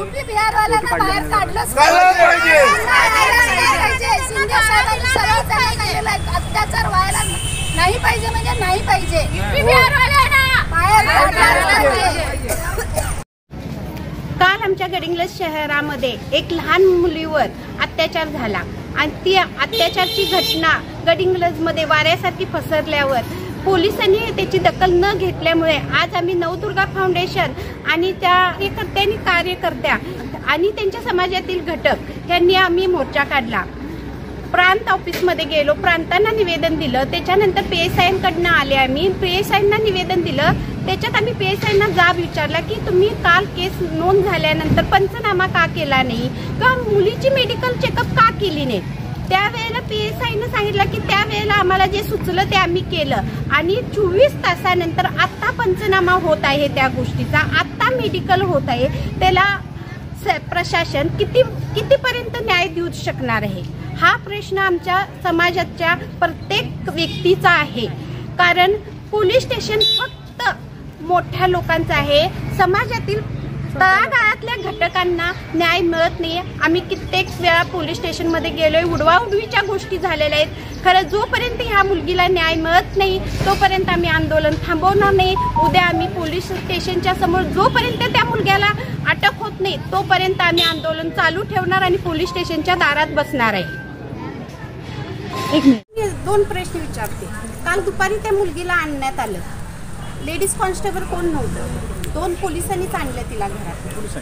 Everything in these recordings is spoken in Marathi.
यूपी बिहार वाल्यांना बाहेर काढलंच अत्याचार व्हायला नाही पाहिजे, म्हणजे नाही पाहिजे. बिहार वाल्यांना बाहेर काढलं. काल आमच्या गडिंग्लज शहरामध्ये एक लहान मुलीवर अत्याचार झाला आणि ती अत्याचाराची घटना गडिंग्लजमध्ये वाऱ्यासारखी पसरल्यावर पोलिसांनी त्याची दखल न घेतल्यामुळे आज आम्ही नवदुर्गा फाउंडेशन आणि त्या कार्यकर्त्या आणि त्यांच्या समाजातील घटक यांनी आम्ही मोर्चा काढला. प्रांत ऑफिसमध्ये गेलो, प्रांतांना निवेदन दिलं. त्याच्यानंतर PSIंकडनं आले. आम्ही PSIंना निवेदन दिलं. त्याच्यात आम्ही PSIंना जाब विचारला की तुम्ही काल केस नोंद झाल्यानंतर पंचनामा का केला नाही, किंवा मुलीची मेडिकल चेकअप का केली नाही. त्यावेळेला PSIनं सांगितलं की त्यावेळेला आम्हाला जे सुचलं ते आम्ही केलं आणि 24 तासानंतर आत्ता पंचनामा होत आहे, त्या गोष्टीचा आत्ता मेडिकल होत आहे. त्याला प्रशासन कितीपर्यंत न्याय देऊ शकणार आहे, हा प्रश्न आमच्या समाजाच्या प्रत्येक व्यक्तीचा आहे. कारण पोलीस स्टेशन फक्त मोठ्या लोकांचं आहे, समाजातील तळागाळातल्या घटकांना न्याय मिळत नाही. आम्ही कित्येक वेळा पोलीस स्टेशनमध्ये गेलोय, उडवाउडवीच्या गोष्टी झालेल्या आहेत. खरं जोपर्यंत ह्या मुलगीला न्याय मिळत नाही तोपर्यंत आम्ही आंदोलन थांबवणार नाही. उद्या आम्ही पोलीस स्टेशनच्या समोर जोपर्यंत त्या मुलग्याला अटक होत नाही तोपर्यंत आम्ही आंदोलन चालू ठेवणार आणि पोलीस स्टेशनच्या दारात बसणार आहे. एक मिनिट, 2 प्रश्न विचारते. काल दुपारी त्या मुलगीला आणण्यात आलं, लेडीज कॉन्स्टेबल कोण नव्हतं, 2 पोलिसांनीच आणलं तिला घरात.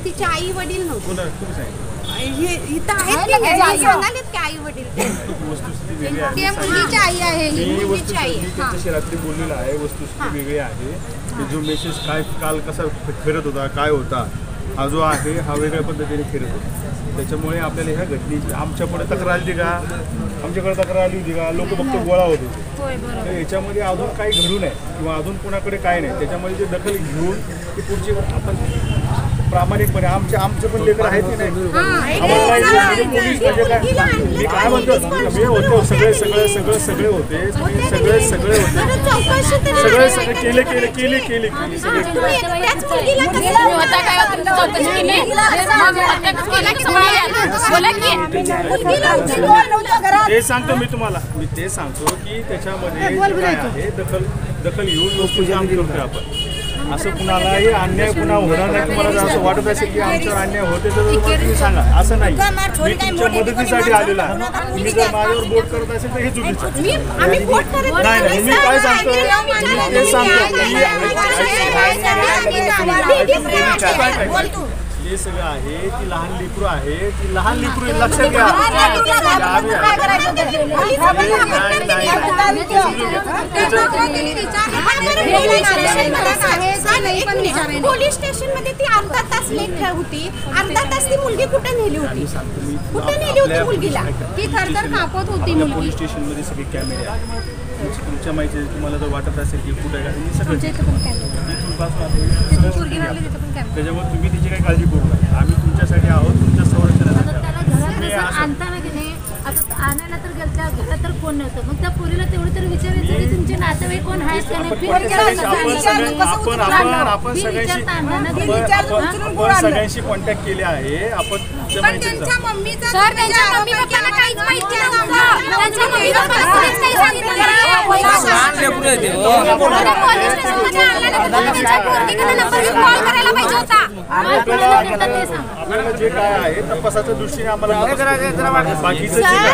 तिचे आई वडील नव्हते. इथं आहेत सांगालेत की आई वडील त्या मुलीची आई आहे, मुलीची आई रात्री बोललेलं आहे. वस्तुस्थिती वेगळी आहे. जो मेसेज काय काल कसा फिरत होता, काय होता, हा जो आहे हा वेगळ्या पद्धतीने फिरत होता. त्याच्यामुळे आपल्याला ह्या घटनेची आमच्याकडे तक्रार आली का, आमच्याकडे तक्रार आली होती का, लोक फक्त गोळा होत होते. तर याच्यामध्ये अजून काही घडू नये किंवा अजून कोणाकडे काय नाही. त्याच्यामध्ये जे दखल घेऊन ती पुढची आपण प्रामाणिकपणे आमचे पण लेकर आहेत की नाही, पोलीस म्हणजे काय मी काय म्हणतो, मी होतो सगळे होते, सगळे केले ते सांगतो मी तुम्हाला. मी ते सांगतो की त्याच्यामध्ये काय आहे, दखल घेऊन लोक जाम करतोय आपण. असं कुणालाही अन्याय कुणा होणार नाही. तुम्हाला जर असं वाटत असेल की आमच्यावर अन्याय होते तर तुम्ही सांगा. असं नाही, मी तुमच्या मदतीसाठी आलेला आहे. तुम्ही जर माझ्यावर बोट करत असेल तर हे चुकीचं नाही. मी काय सांगतो, मी ते सांगतो हे सगळं आहे. ती लहान लेकरू आहे, ती लहान लेकरू लक्षात घ्या. पोलीस स्टेशन मध्ये ती अर्धा तास लेट होती. अर्धा तास ती मुलगी कुठे नेली होती, कुठे नेली होती मुलगीला? ती थरथर कापत होती मुलगी. पोलीस स्टेशन मध्ये सगळे कॅमेरे आहेत. तुमच्या माहिती तुम्हाला जर वाटत असेल की कुठे सगळं त्याच्यामुळे तुम्ही तिची काही काळजी करू नका. आम्ही तुमच्यासाठी आहोत, तुमच्या संरक्षणासाठी. आणायला तर गेल्या घरात तर कोण नव्हतं, मग त्या पोरीला तेवढं तर विचारायचं की तुमचे नातेवाईक कोण आहेत का नाही. आपण सगळ्यांशी कॉन्टॅक्ट केले आहे. आपण त्यांच्या मम्मीचा आपल्याला जे काय आहे तपासाच्या दृष्टीने आम्हाला बाकीचं जे काय